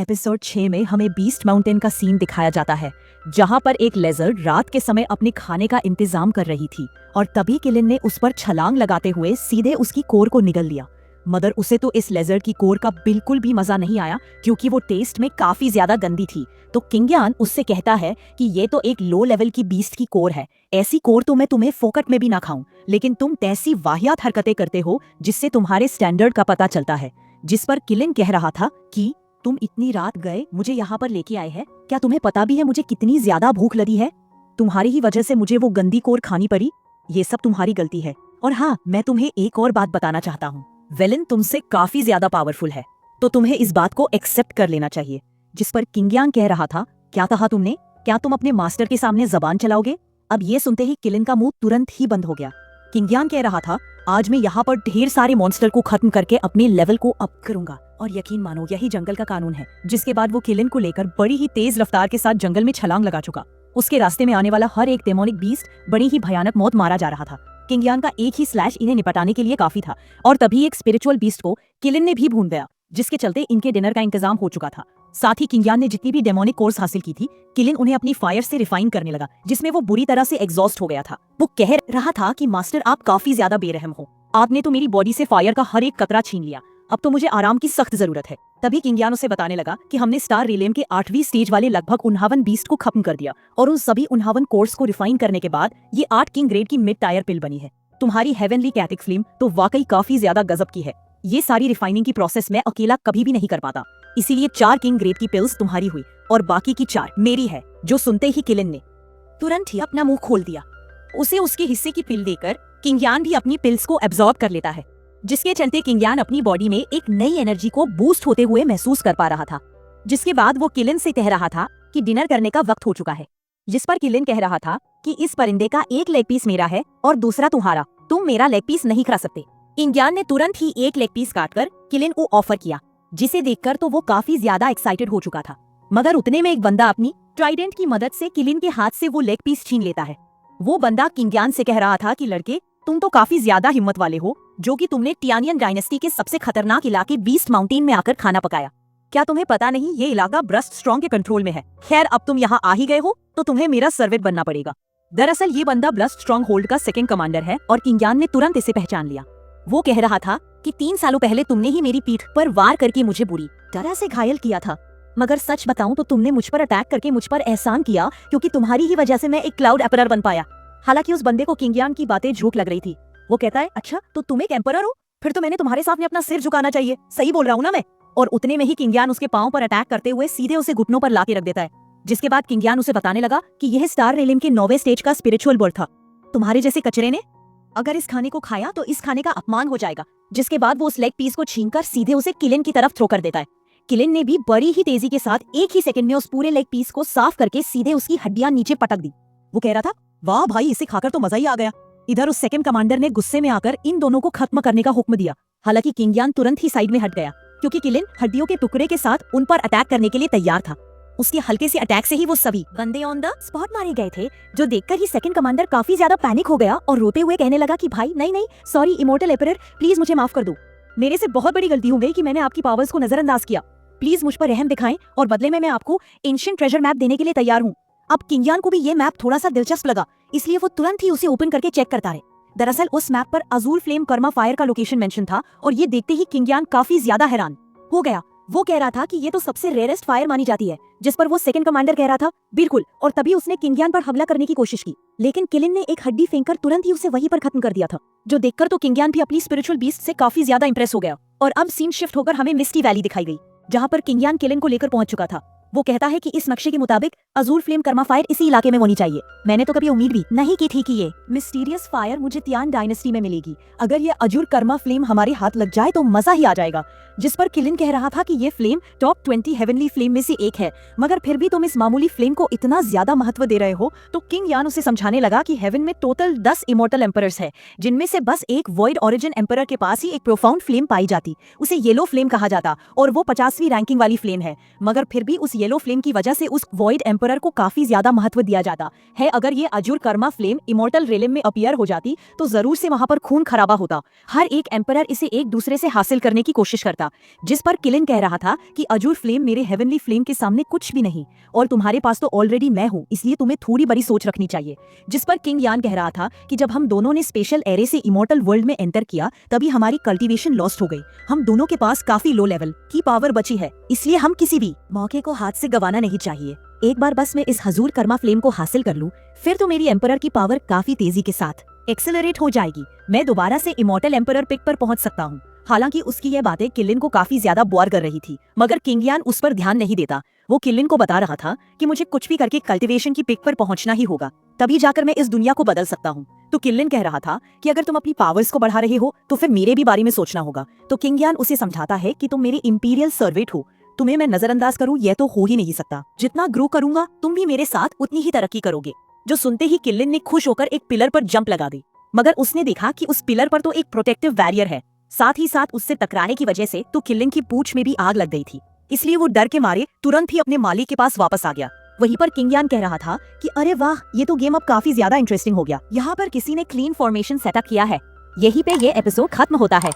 Episode 6 में हमें beast mountain का सीन दिखाया जाता है, जहां पर एक लेजर्ड रात के समय अपने खाने का इंतजाम कर रही थी और तभी किलिन ने उस पर छलांग लगाते हुए सीधे उसकी कोर को निगल लिया। मगर उसे तो इस लेजर्ड की कोर का बिल्कुल भी मजा नहीं आया, क्योंकि वो टेस्ट में काफी ज्यादा गंदी थी। तो किंग्यान उससे कहता है कि ये तो एक लो लेवल की बीस्ट की कोर है, ऐसी कोर तो मैं तुम्हें फोकट में भी ना खाऊं, लेकिन तुम ऐसी वाहियात हरकतें करते हो जिससे तुम्हारे स्टैंडर्ड का पता चलता है। जिस पर किलिन कह रहा था कि तुम इतनी रात गए मुझे यहाँ पर लेके आए हैं, क्या तुम्हें पता भी है मुझे कितनी ज्यादा भूख लगी है? तुम्हारी ही वजह से मुझे वो गंदी कोर खानी पड़ी, ये सब तुम्हारी गलती है। और हाँ, मैं तुम्हें एक और बात बताना चाहता हूँ, वेलिन तुमसे काफी ज्यादा पावरफुल है, तो तुम्हें इस बात को एक्सेप्ट कर लेना चाहिए। जिस पर किंग्यान कह रहा था, क्या कहा तुमने? क्या तुम अपने मास्टर के सामने जबान चलाओगे? अब ये सुनते ही किलिन का मुंह तुरंत ही बंद हो गया। किंग्यान कह रहा था, आज मैं यहाँ पर ढेर सारे मॉन्स्टर को खत्म करके अपने लेवल को अप करूंगा, और यकीन मानो यही जंगल का कानून है। जिसके बाद वो किलिन को लेकर बड़ी ही तेज रफ्तार के साथ जंगल में छलांग लगा चुका। उसके रास्ते में आने वाला हर एक डेमोनिक बीस्ट बड़ी ही भयानक मौत मारा जा रहा था। किंग्यान का एक ही स्लैश इन्हें निपटाने के लिए काफी था, और तभी एक स्पिरिचुअल बीस्ट को किलिन ने भी भून दिया, जिसके चलते इनके डिनर का इंतजाम हो चुका था। साथ ही किंग्यान ने जितनी भी डेमोनिक कोर्स हासिल की थी, किलिन उन्हें अपनी फायर से रिफाइन करने लगा, जिसमें वो बुरी तरह से एग्जॉस्ट हो गया था। वो कह रहा था कि मास्टर आप काफी ज्यादा बेरहम हो, आपने तो मेरी बॉडी से फायर का हर एक कतरा छीन लिया, अब तो मुझे आराम की सख्त जरूरत है। तभी किंग्यान उसे बताने लगा कि हमने स्टार रिलेम के 8वीं स्टेज वाले लगभग 59 बीस्ट को खत्म कर दिया, और उन सभी 59 कोर्स को रिफाइन करने के बाद ये 8 किंग ग्रेड की मिड टायर पिल बनी है। तुम्हारी हेवनली कैटिक फ्लेम तो वाकई काफी ज्यादा गजब की है, ये सारी रिफाइनिंग की प्रोसेस मैं अकेला कभी भी नहीं कर पाता, इसीलिए 4 किंग ग्रेड की पिल्स तुम्हारी हुई और बाकी की 4 मेरी है। जो सुनते ही किलिन ने तुरंत ही अपना मुंह खोल दिया। उसे उसके हिस्से की पिल देकर किंग्यान भी अपनी पिल्स को एब्जॉर्ब कर लेता है, जिसके चलते किंग्यान अपनी बॉडी में एक नई एनर्जी को बूस्ट होते हुए महसूस कर पा रहा था। जिसके बाद वो किलिन से कह रहा था कि डिनर करने का वक्त हो चुका है। जिस पर किलिन कह रहा था कि इस परिंदे का एक लेग पीस मेरा है और दूसरा तुम्हारा, तुम मेरा लेग पीस नहीं खा सकते। किंग्यान ने तुरंत ही एक लेग पीस काटकर किलिन को ऑफर किया, जिसे देखकर तो वो काफी ज्यादा एक्साइटेड हो चुका था। मगर उतने में एक बंदा अपनी ट्राइडेंट की मदद से किलिन के हाथ से वो लेग पीस छीन लेता है। वो बंदा किंग्यान से कह रहा था कि लड़के, तुम तो काफी ज्यादा हिम्मत वाले हो, जो कि तुमने टियानियन डायनेस्टी के सबसे खतरनाक इलाके बीस्ट माउंटेन में आकर खाना पकाया। क्या तुम्हें पता नहीं ये इलाका ब्रस्ट स्ट्रॉन्ग के कंट्रोल में है? खैर, अब तुम यहाँ आ ही गए हो तो तुम्हें मेरा सर्वेंट बनना पड़ेगा। दरअसल ये बंदा ब्लस्ट स्ट्रॉन्ग होल्ड का सेकंड कमांडर है, और किंग्यान ने तुरंत इसे पहचान लिया। वो कह रहा था कि 3 सालों पहले तुमने ही मेरी पीठ पर वार करके मुझे बुरी तरह से घायल किया था, मगर सच बताऊं तो तुमने मुझ पर अटैक करके मुझ पर एहसान किया, क्योंकि तुम्हारी ही वजह से मैं एक क्लाउड एम्परर बन पाया। हालांकि उस बंदे को किंग्यान की बातें झूठ लग रही थी। वो कहता है, अच्छा तो तुम एक एम्परर हो, फिर तो मैंने तुम्हारे सामने अपना सिर झुकाना चाहिए, सही बोल रहा हूँ ना मैं? और उतने में ही किंग्यान उसके पांव पर अटैक करते हुए सीधे उसे घुटनों पर लाके रख देता है। जिसके बाद किंग्यान उसे बताने लगा कि यह स्टार रेलिम के 9वें स्टेज का स्पिरिचुअल बर्थ था। तुम्हारे जैसे कचरे ने अगर इस खाने को खाया तो इस खाने का अपमान हो जाएगा। जिसके बाद वो उस लेग पीस को छीनकर सीधे उसे किलिन की तरफ थ्रो कर देता है। किलिन ने भी बड़ी ही तेजी के साथ एक ही सेकंड में उस पूरे लेग पीस को साफ करके सीधे उसकी हड्डियां नीचे पटक दी। वो कह रहा था, वाह भाई, इसे खाकर तो मजा ही आ गया। इधर उस सेकंड कमांडर ने गुस्से में आकर इन दोनों को खत्म करने का हुक्म दिया। हालांकि किंग्यान तुरंत ही साइड में हट गया, क्योंकि किलिन हड्डियों के टुकड़े के साथ उन पर अटैक करने के लिए तैयार था। उसके हल्के से अटैक से ही वो सभी बंदे ऑन द स्पॉट मारे गए थे, जो देखकर ही सेकंड कमांडर काफी ज्यादा पैनिक हो गया और रोते हुए कहने लगा कि भाई नहीं, सॉरी इमोर्टल एम्परर, प्लीज मुझे माफ कर दो। मेरे से बहुत बड़ी गलती हो गई कि मैंने आपकी पावर्स को नजरअंदाज किया। प्लीज मुझ पर रहम दिखाएं, और बदले में मैं आपको एंशिएंट ट्रेजर मैप देने के लिए तैयार हूँ। अब किंग्यान को भी ये मैप थोड़ा सा दिलचस्प लगा, इसलिए वो तुरंत ही उसे ओपन करके चेक करता है। दरअसल उस मैप पर अजूर फ्लेम कर्मा फायर का लोकेशन मेंशन था, और ये देखते ही किंग्यान काफी ज्यादा हैरान हो गया। वो कह रहा था कि ये तो सबसे रेयरेस्ट फायर मानी जाती है, जिस पर वो सेकंड कमांडर कह रहा था बिल्कुल, और तभी उसने किंग्यान पर हमला करने की कोशिश की, लेकिन किलिन ने एक हड्डी फेंककर तुरंत ही उसे वहीं पर खत्म कर दिया था। जो देखकर तो किंग्यान भी अपनी स्पिरिचुअल बीस्ट से काफी ज्यादा इंप्रेस हो गया। और अब सीन शिफ्ट होकर हमें मिस्टी वैली दिखाई गई, जहाँ पर किंग्यान किलिन को लेकर पहुंच चुका था। वो कहता है कि इस नक्शे के मुताबिक अजूर फ्लेम कर्मा फायर इसी इलाके में होनी चाहिए। मैंने तो कभी उम्मीद भी नहीं की थी कि ये मिस्टीरियस फायर मुझे तियान डायनेस्टी में मिलेगी। अगर ये अजूर कर्मा फ्लेम हमारे हाथ लग जाए तो मजा ही आ जाएगा। जिस पर किलिन कह रहा था कि ये फ्लेम टॉप 20 हेवनली फ्लेम में से एक है, मगर फिर भी तुम इस मामूली फ्लेम को इतना ज्यादा महत्व दे रहे हो। तो किंग्यान उसे समझाने लगा कि हेवन में टोटल 10 इमोर्टल एम्परर्स है, जिनमें से बस एक वॉइड ओरिजिन एम्परर के पास ही एक प्रोफाउंड फ्लेम पाई जाती, उसे येलो फ्लेम कहा जाता, और वो 50वीं रैंकिंग वाली फ्लेम है। मगर फिर भी उस येलो फ्लेम की वजह से उस वॉइड एम्परर को काफी ज्यादा महत्व दिया जाता है। अगर ये अजूर कर्मा फ्लेम इमोर्टल रेलिम में अपीयर हो जाती तो जरूर से वहां पर खून खराबा होता। हर एक एम्परर इसे एक दूसरे से हासिल करने की कोशिश करता, जिस पर किलिन कह रहा था कि अजूर फ्लेम मेरे हेवनली फ्लेम के सामने कुछ भी नहीं और तुम्हारे पास तो ऑलरेडी मैं हूँ, इसलिए तुम्हें थोड़ी बड़ी सोच रखनी चाहिए। जिस पर किंग यान कह रहा था कि जब हम दोनों ने स्पेशल एरे से इमोर्टल वर्ल्ड में एंटर किया तभी हमारी कल्टीवेशन लॉस्ट हो गई। हम दोनों के पास काफी लो लेवल की पावर बची है, इसलिए हम किसी भी मौके को हाथ से गंवाना नहीं चाहिए। एक बार बस मैं इस हजूर कर्मा फ्लेम को हासिल कर लूं, फिर तो मेरी एम्परर की पावर काफी तेजी के साथ एक्सेलरेट हो जाएगी। मैं दोबारा से इमोर्टल एम्परर पिक पर पहुंच सकता हूं। हालांकि उसकी यह बातें किलिन को काफी ज्यादा बोर कर रही थी, मगर किंग यान उस पर ध्यान नहीं देता। वो किलिन को बता रहा था कि मुझे कुछ भी करके कल्टीवेशन की पिक पर पहुंचना ही होगा, तभी जाकर मैं इस दुनिया को बदल सकता हूँ। तो किलिन कह रहा था कि अगर तुम अपनी पावर्स को बढ़ा रहे हो तो फिर मेरे भी बारे में सोचना होगा। तो किंग यान उसे समझाता है कि तुम मेरे इंपीरियल सर्वेंट हो, तुम्हें मैं नजरअंदाज करूं यह तो हो ही नहीं सकता। जितना ग्रो करूंगा तुम भी मेरे साथ उतनी ही तरक्की करोगे। जो सुनते ही किलिन ने खुश होकर एक पिलर पर जंप लगा दी, मगर उसने देखा कि उस पिलर पर तो एक प्रोटेक्टिव बैरियर है, साथ ही साथ उससे टकराने की वजह से तो किलिन की पूंछ में भी आग लग गई थी। इसलिए वो डर के मारे तुरंत ही अपने मालिक के पास वापस आ गया। वहीं पर किंग यान कह रहा था कि अरे वाह, ये तो गेम अब काफी ज्यादा इंटरेस्टिंग हो गया। यहाँ पर किसी ने क्लीन फॉर्मेशन सेटअप किया है। यहीं पे ये एपिसोड खत्म होता है।